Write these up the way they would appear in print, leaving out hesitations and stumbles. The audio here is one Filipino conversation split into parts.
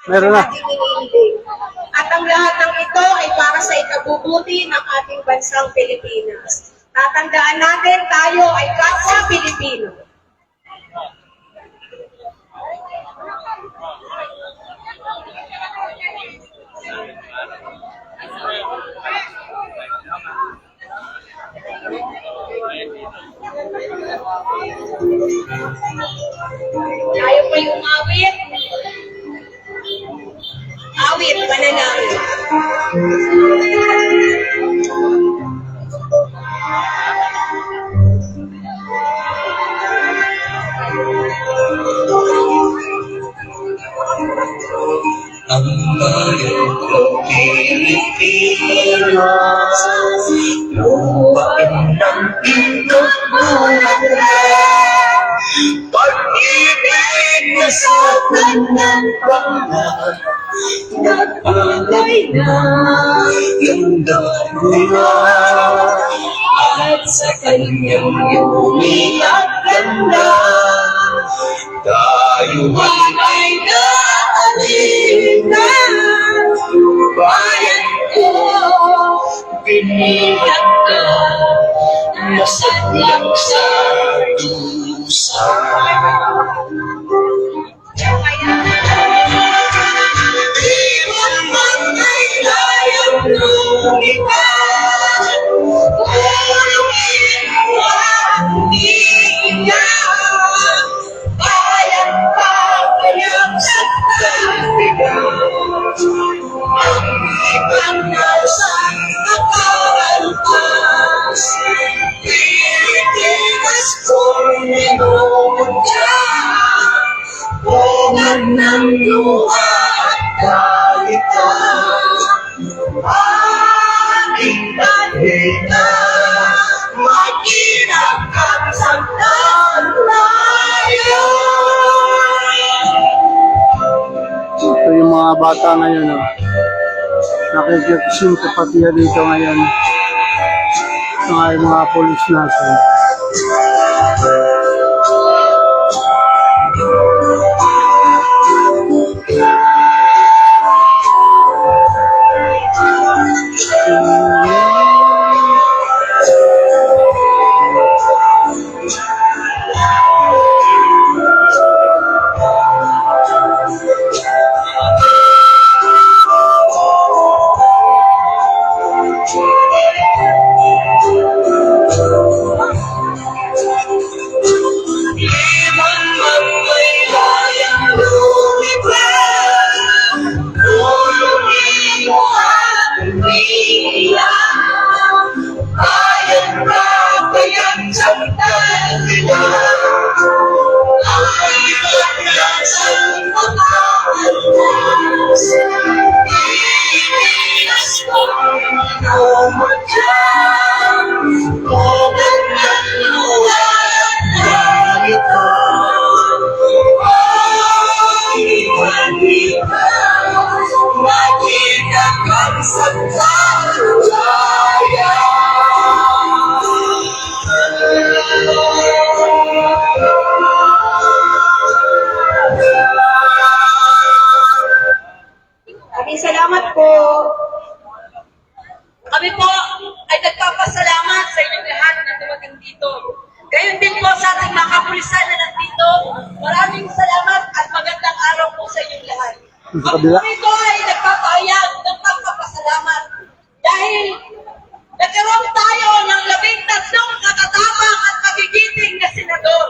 Meron na. ating iniibig. At ang lahat ng ito ay para sa ikabubuti ng ating bansang Pilipinas. Tatandaan natin, tayo ay kapwa Pilipino. Tayo po'y umawit. Awit, panalangin. Ang bayan ko Pilipinas, lupain ng pinagbuhat na pag-ibig na sa kanyang pangalan, nag-alay na yung dagula at sa kanyang umiyak ganda, tayo ay naalina. Bayan ko, biniyak ka, masadlang sa dusa. Di man ay layang lumipat, ulungin mo ang iiyak. Bayan pa kayang sa tabigan, ang ibang nasa nakalpas. Pilipinas kong minumutya, bunga ng luha at kalitan. Aking bandita, maginang ang sandalan. Ito yung mga bata ngayon. Oh. Nakikipagsimpatiya dito ngayon. Mga polis natin. Maraming salamat po. Kami po ay nagpapasalamat sa inyong lahat na dumating dito. Gayon din po sa ating mga kapulisan na nandito. Maraming salamat at magandang araw po sa inyong lahat. Ang ko ay nagpapahayag ng pagpapasalamat dahil nagkaroon tayo ng 13 katatapang at magigiting na senador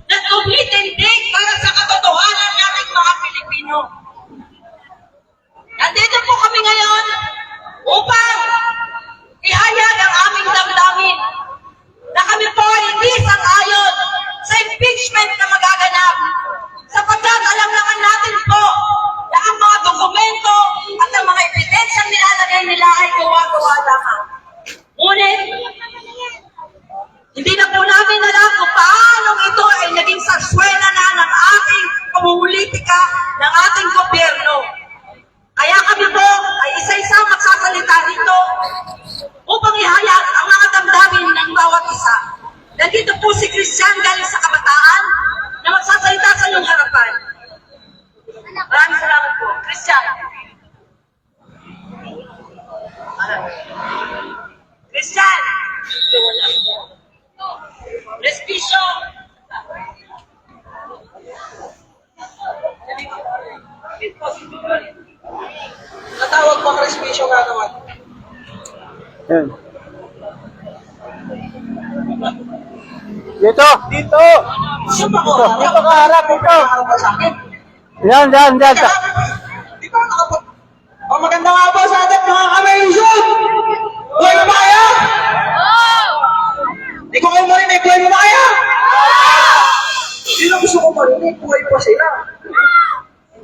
na tumitindig para sa katotohanan nating mga Pilipino. Nandito po kami ngayon upang ihayag ang aming damdamin na kami po ay hindi sang-ayon sa impeachment na magaganap sapagkat alam naman natin po na ang mga dokumento at ang mga ebidensyang nilalagay nila ay gawa-gawa lamang. Ngunit, hindi na po namin alam kung paano ito ay naging sarswela na ng ating pamumulitika ng ating gobyerno. Kaya kami po ay isa-isa magsasalita dito upang ihayag ang mga damdamin ng bawat isa. Nandito po si Christian galing sa Kabataan na magsasalita sa inyong harapan. Maraming salamat. Yan. Dito! Dito! Saan ba ko? Dito ka harap, dito! Harap ka sa akin? Yan. Di ba nakapag... Oh, maganda nga po sa atin, mga kamay-usog! Buhay mo ba kaya? Di ko kayo marinig, buhay mo ba kaya? Hindi na gusto ko marinig, buhay pa sila.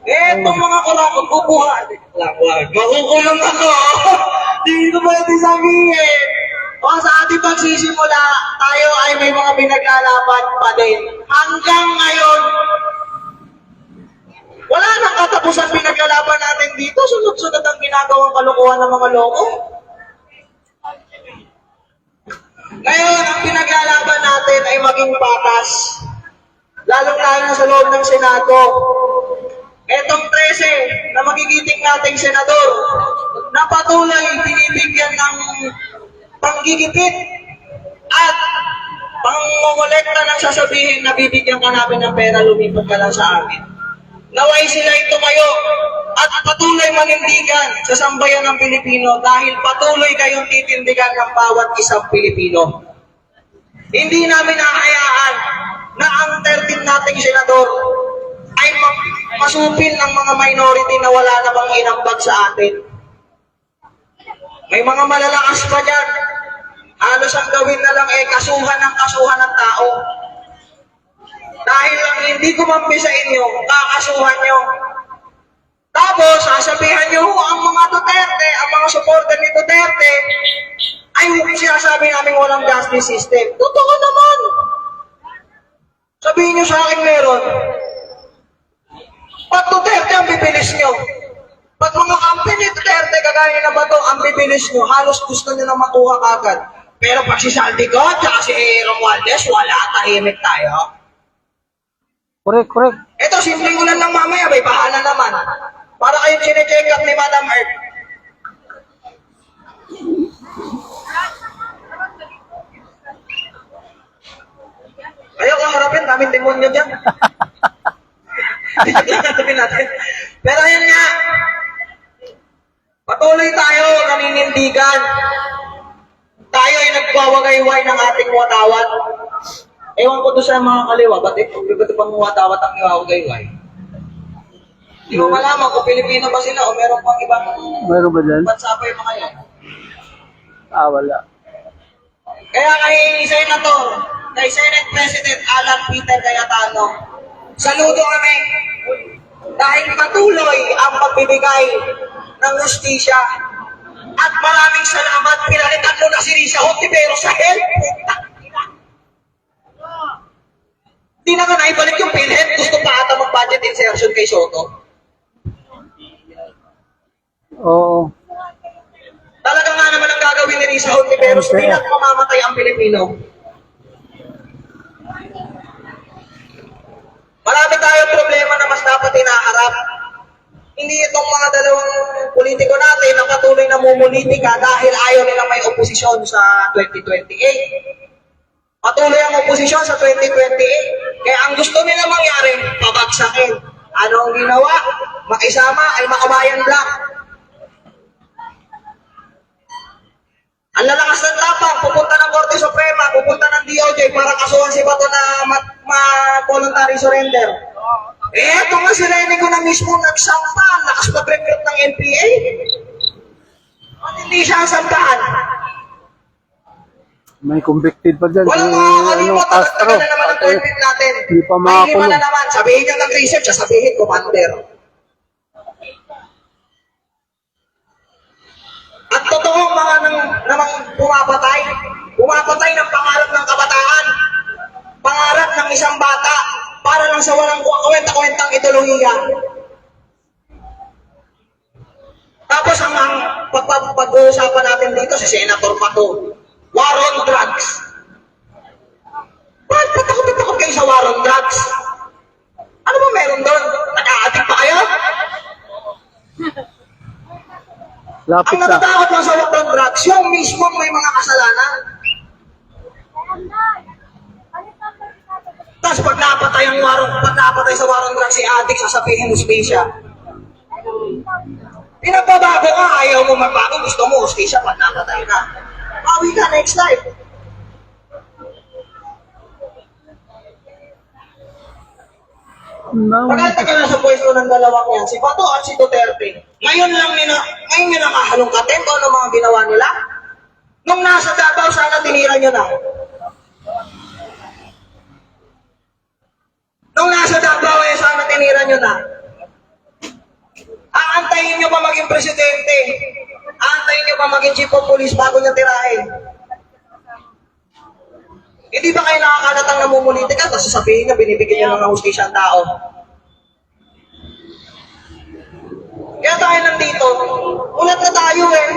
Etong mga kurakot, kukuha. Wag, makukulong ako. Hindi ko pwede sabihin. O sa ating pagsisimula, tayo ay may mga pinaglalaban pa din. Hanggang ngayon, wala nang katapusan pinaglalaban natin dito. Sunod-sunod ang ginagawang kalokohan ng mga loko. Ngayon, ang pinaglalaban natin ay maging patas. Lalong-lalo na sa loob ng Senado. Etong 13 na magigiting nating senador na patuloy binibigyan ng panggigipit at pangongolekta ng sasabihin na bibigyan ka namin ng pera, lumipat ka lang sa amin. Naway sila tumayo at patuloy manindigan sa sambayan ng Pilipino dahil patuloy kayong titindigan ng bawat isang Pilipino. Hindi namin hahayaan na ang 13 nating senador ay masupil ng mga minority na wala namang inambag sa atin. May mga malalakas pa dyan. Halos ang gawin na lang ay kasuhan ng tao. Dahil lang hindi kumampi sa inyo, kakasuhan nyo. Tapos, sasabihan nyo ang mga Duterte, ang mga supporter ni Duterte, ay sinasabi namin walang justice system. Totoo naman. Sabihin nyo sa akin meron. Pag Duterte ang bibilis nyo. Pag mga kampi ni Duterte, kagaya na ba ito, ang bibilis nyo, halos gusto nyo na makuha kagad. Pero pag si Saldico at si Romualdez, wala, tahimik tayo. Correct. Ito, simpleng ulan lang mamaya, may bahala naman. Para kayong sine-check up ni Madam Earth. Ayaw kang harapin, daming demonyo dyan. Sabihin natin. Pero yun nga, patuloy tayo naninindigan. Tayo ay nagwawagayway ng ating watawat. Ewan ko doon sa mga kaliwa, ba't ito pang watawat ang niwawagayway? Hindi mo malaman kung Pilipino ba sila o meron pang ibang Meron ba dyan? bansa pa yung mga yan. Wala. Kaya kay Senator, kay Senate President Alan Peter Cayetano, saludo kami dahil patuloy ang pagbibigay ng justisya at maraming salamat, pinalitan mo na si Risa Hontiveros sa health. Di na nga naibalik yung PhilHealth, gusto pa ata mag-budget insertion kay Soto. Oo. Talaga nga naman ang gagawin ni Risa Hontiveros, Okay. hindi na mamamatay ang Pilipino. Marami tayong problema na mas dapat hinaharap. Hindi itong mga dalawang politiko natin na patuloy na mumulitika dahil ayaw nilang may oposisyon sa 2028. Patuloy ang oposisyon sa 2028. Kaya ang gusto nila mangyari, pabagsakin. Ano ang ginawa? Makisama ay Makabayan Black. Ang lalakas ng tapang, pupunta ng Korte Suprema, pupunta ng DOJ para kasuhan si Bato na voluntary surrender. Eto nga si Rene ko na mismo nagsampa, lakas mag-recruit ng NPA. At hindi siya sampahan. May convicted pa dyan. Walang makakalimutan, tagal na naman ang permit natin. Hindi pa May makakulong. lima na naman, sabihin niya nag-research, sabihin commander. At totoong mga namang pumapatay ng pangarap ng kabataan, pangarap ng isang bata, para lang sa walang kwenta-kwentang ideolohiya. Tapos ang pag-uusapan natin dito, si Senator Pato, war on drugs. Bakit patakot-takot kayo sa war on drugs? Ano ba meron doon? Naka-addict pa kayo? Lapit Ang na. natatakot lang sa war on drugs, yung mismo may mga kasalanan. Tapos pag napatay sa war on drugs, si addict, sasabihin hustisya. Pinagbabago ka, ayaw mo magbago, gusto mo hustisya pag napatay ka. makabawi ka next time. Tagal-tagal na sa pwesto ng dalawang yan, si Bato at si Duterte. Ngayon nyo lang hahalongkatin kung ano mga ginawa nila. Nung nasa Davao, sana tinira nyo na. Nung nasa Davao, sana tinira nyo na. Aantayin nyo pa maging presidente. Aantayin nyo pa maging chief of police bago nyo tirahin. Hindi ba kayo nakakalatang namumulitika kasi sabihin na binibigyan nyo ng hustisya ang tao? Kaya tayo nandito, ulat na tayo eh.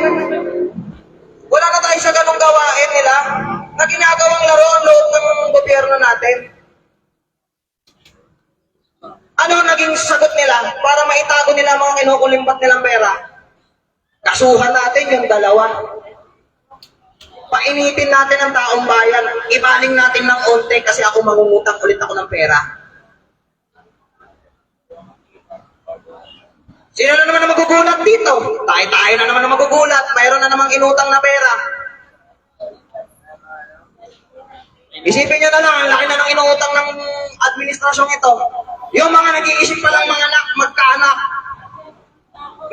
Wala na tayo sa ganong gawain nila na ginagawang laro ang loob ng gobyerno natin. Ano naging sagot nila para maitago nila mga kinukulimbat nilang pera? Kasuhan natin yung dalawa. Painitin natin ang taong bayan. Ibaling natin ng onte kasi ako mangungutang ulit ako ng pera. Sino na naman ang magugulat dito? Tayo na naman ang magugulat. Mayroon na namang inutang na pera. Isipin nyo na lang, ang laki na ng inuutang ng administrasyong ito. Yung mga nag-iisip pa lang mga anak, magkaanak.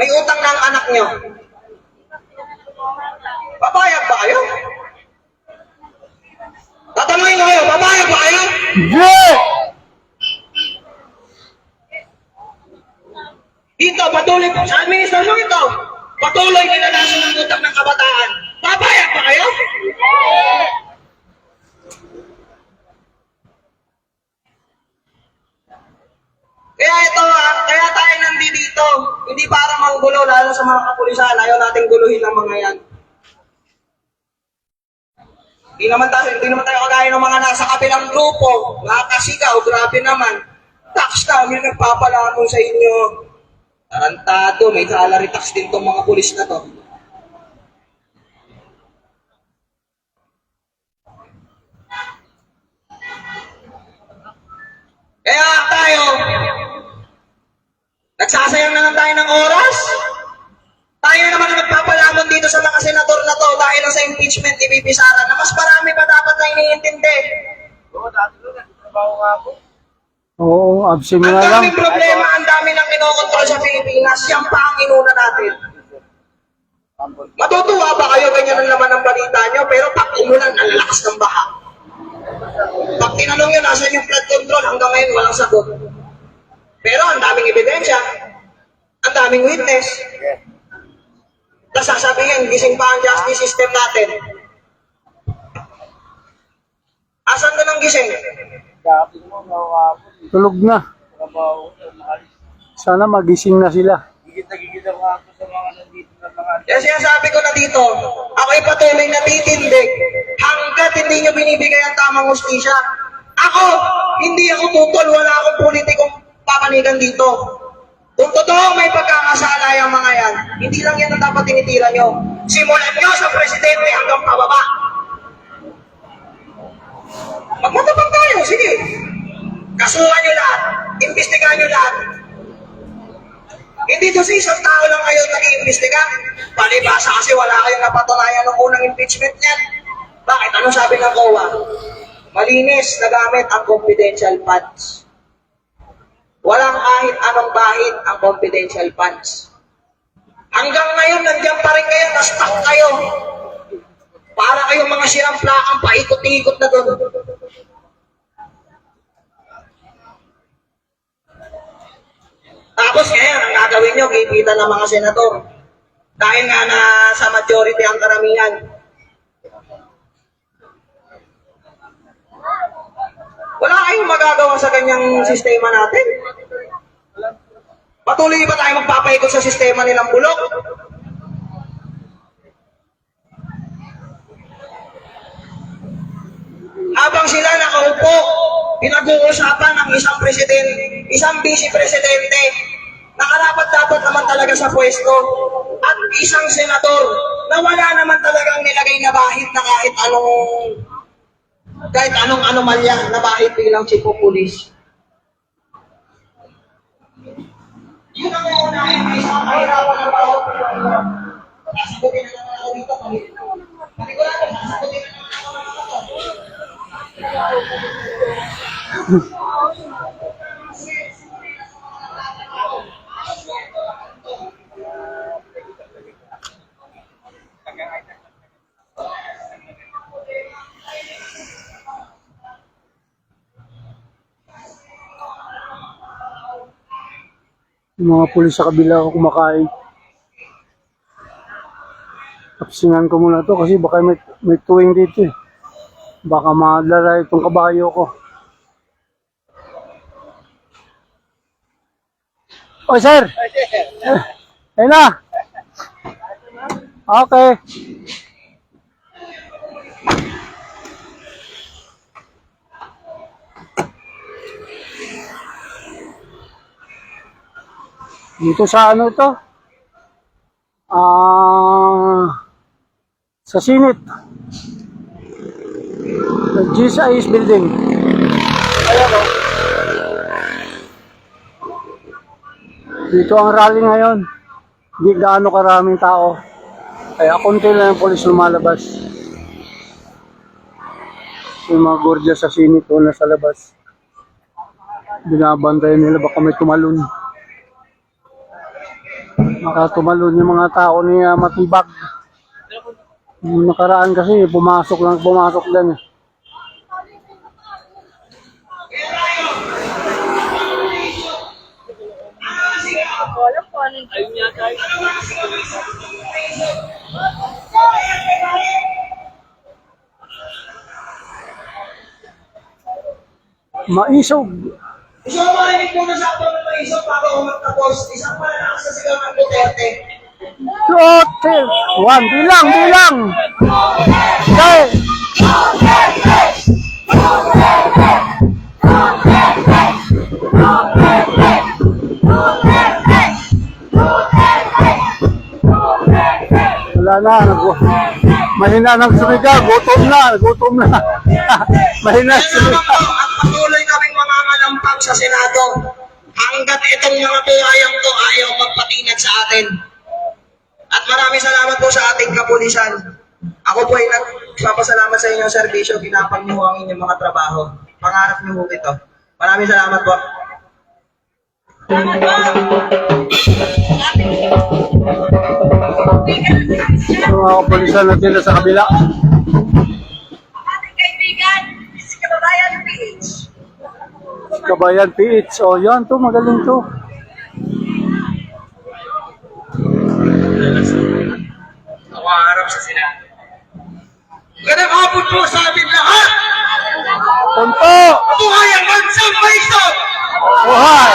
May utang na ang anak nyo. Papayag ba kayo? Tatanungin ko kayo, papayag ba kayo? Yeah! Dito, patuloy po sa administrasyon ito. Patuloy nilalasan ng utang ng kabataan. Papayag ba kayo? Kaya tayo nandito. Hindi para manggulo, lalo sa mga kapulisan. Ayaw natin guluhin ng mga yan. Hindi naman tayo kagaya ng mga nasa kabilang grupo. Nakakasigaw, grabe naman. Tax namin nagpapalamon sa inyo. Tarantado, may salary tax din tong mga pulis na to. Kaya tayo, nagsasayang na lang tayo ng oras. Tayo naman ang nagpapalamon dito sa mga senador na to dahil lang sa impeachment ni VP Sara na mas marami pa dapat na iniintindi. Oo, absent Ang nga lang. daming problema, ang dami nang kinokontrol sa Pilipinas. Yan pa ang inuna natin. Matutuwa ba kayo ganyan ang laman ng balita nyo? Pero pag umulan, ang lalakas ng baha. Pag tinanong nyo, nasa yung flood control, hanggang ngayon walang sagot. Pero ang daming ebidensya, ang daming witness. Tapos sasabihin, gising pa ang justice system natin. Asan ka ng gising? Tulog na. Sana magising na sila. Kaya sinasabi ko na dito, ako'y patuloy na titindig hanggat hindi nyo binibigay ang tamang hustisya. Ako, hindi ako tutol, wala akong politikong papanigan dito. Kung totoo may pagkakasala yung mga yan, hindi lang yan ang dapat tinitira nyo. Simulan nyo sa presidente hanggang pababa. Magmatapang tayo, sige. Kasuhan nyo lahat, imbestigahan nyo lahat. Hindi doon sa isang tao lang kayo nag-iimbestiga. Palibasa kasi wala kayong napatunayan ng unang impeachment niyan. Bakit? Anong sabi ng COA? Malinis na gamit ang confidential funds. Walang kahit anong bahid ang confidential funds. Hanggang ngayon, nandiyan pa rin kayo, na-stuck kayo. Para kayong mga sirang plakang paikot-ikot na doon. Tapos ngayon, ang gagawin nyo, gipitan ng mga senador. Dahil nga na sa majority ang karamihan. Wala kayong magagawa sa ganyang sistema natin. Patuloy ba tayo magpapaikot sa sistema nilang bulok? Habang sila nakaupo, pinag-uusapan ng isang presidente, isang vice-presidente, nakarapat-dapat naman talaga sa pwesto, at isang senador na wala naman talagang nilagay na bahid na kahit anong anomalya na bahid bilang chief of police. Yun ang unahin, may isang kahirapan ng bawat. Sasagutin na naman ako dito, Yung mga pulis sa kabila ako kumakain. Tapsingan ko muna to kasi baka may tuwing dito eh. Baka madala itong kabayo ko. Oh, sir! Ayun na! Okay. Dito sa ano to? Sa Sinit. The GSIS building. Ayan o. Dito ang rally ngayon. Hindi gaano karaming tao. Kaya konti lang yung polis lumalabas. Yung mga gordya sa Sinit o nasa labas. Binabantayan nila baka may tumalon. Makatumalon yung mga tao ni Matibag. Yung nakaraan kasi pumasok lang eh. Maisog. Gusto ko marinig muna sa ato ng isang bago ako magtapos. Isang malalakas sa sigaw ng Duterte. Duterte. One, bilang. Okay. Wala na. Mahina ng sumigaw. Gutom na. Mahina ng Kaya naman po, sumigaw. at patuloy kaming mga malampag sa Senado. Hanggat itong mga buhayang to ayaw magpatinag sa atin. At maraming salamat po sa ating kapulisan. Ako po ay nagpapasalamat sa inyong serbisyo. Pinapag niyo ang inyong mga trabaho. Pangarap niyo po ito. Maraming salamat po. Yung mga kapulisan natin sa kabila. Ating kaibigan, si Kababayan PH. Kabayan PH. O yan to, magaling to. Nakaharap sa Senado. Ganang hapon po sa amin lahat! Punto! Buhay ang bansang Maisog! Buhay!